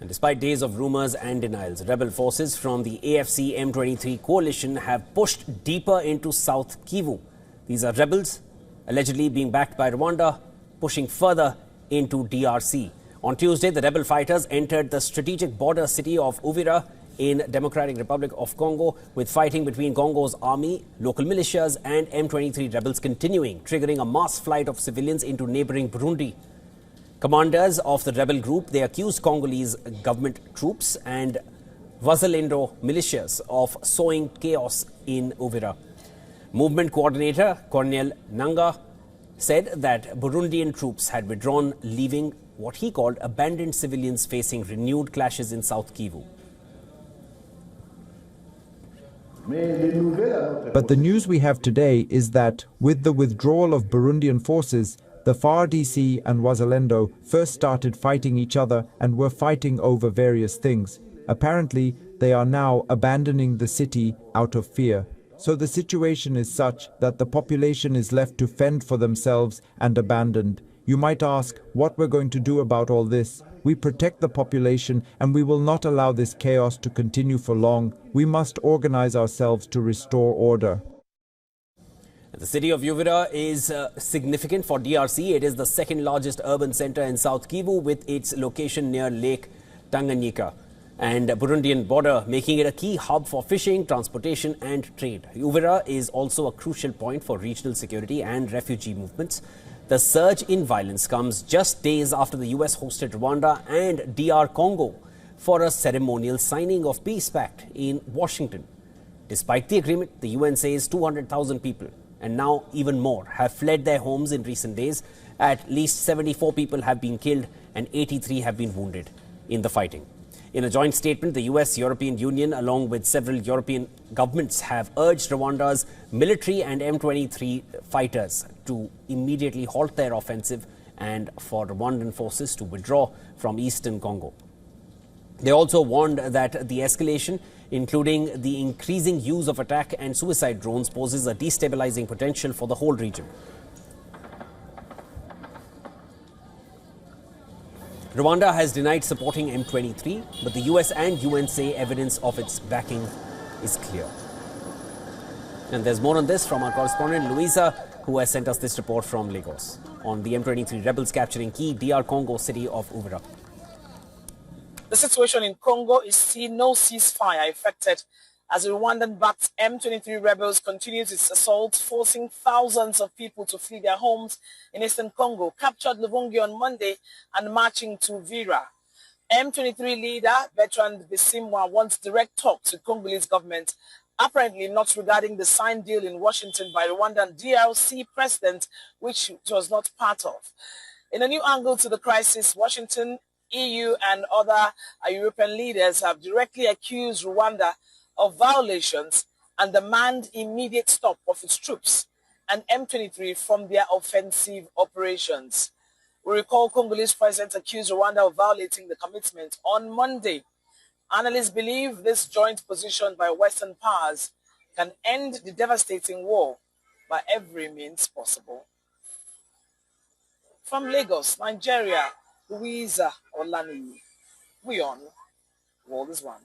And despite days of rumors and denials, rebel forces from the AFC M23 coalition have pushed deeper into South Kivu. These are rebels allegedly being backed by Rwanda, pushing further into DRC. On Tuesday, the rebel fighters entered the strategic border city of Uvira in Democratic Republic of Congo, with fighting between Congo's army, local militias and M23 rebels continuing, triggering a mass flight of civilians into neighboring Burundi. Commanders of the rebel group, they accused Congolese government troops and Wazalendo militias of sowing chaos in Uvira. Movement coordinator Cornel Nanga said that Burundian troops had withdrawn, leaving what he called abandoned civilians facing renewed clashes in South Kivu. But the news we have today is that, with the withdrawal of Burundian forces, the FARDC and Wazalendo first started fighting each other and were fighting over various things. Apparently, they are now abandoning the city out of fear. So the situation is such that the population is left to fend for themselves and abandoned. You might ask what we're going to do about all this. We protect the population and we will not allow this chaos to continue for long. We must organize ourselves to restore order. The city of Uvira is significant for DRC. It is the second largest urban center in South Kivu, with its location near Lake Tanganyika and Burundian border, making it a key hub for fishing, transportation and trade. Uvira is also a crucial point for regional security and refugee movements. The surge in violence comes just days after the US hosted Rwanda and DR Congo for a ceremonial signing of peace pact in Washington. Despite the agreement, the UN says 200,000 people, and now even more, have fled their homes in recent days. At least 74 people have been killed and 83 have been wounded in the fighting. In a joint statement, the US, European Union, along with several European governments, have urged Rwanda's military and M23 fighters to immediately halt their offensive and for Rwandan forces to withdraw from eastern Congo. They also warned that the escalation, including the increasing use of attack and suicide drones, poses a destabilizing potential for the whole region. Rwanda has denied supporting M23, but the US and UN say evidence of its backing is clear. And there's more on this from our correspondent Louisa, who has sent us this report from Lagos on the M23 rebels capturing key DR Congo city of Uvira. The situation in Congo is seeing no ceasefire effected as the Rwandan-backed M23 rebels continues its assault, forcing thousands of people to flee their homes in eastern Congo, captured Luvungi on Monday and marching to Uvira. M23 leader Bertrand Bisimwa wants direct talks with Congolese government, apparently not regarding the signed deal in Washington by Rwandan DRC president, which it was not part of. In a new angle to the crisis, Washington, EU and other European leaders have directly accused Rwanda of violations and demand immediate stop of its troops and M23 from their offensive operations. We recall Congolese president accused Rwanda of violating the commitment on Monday. Analysts believe this joint position by Western powers can end the devastating war by every means possible. From Lagos, Nigeria, Louisa Olaniyi, WION, World is One.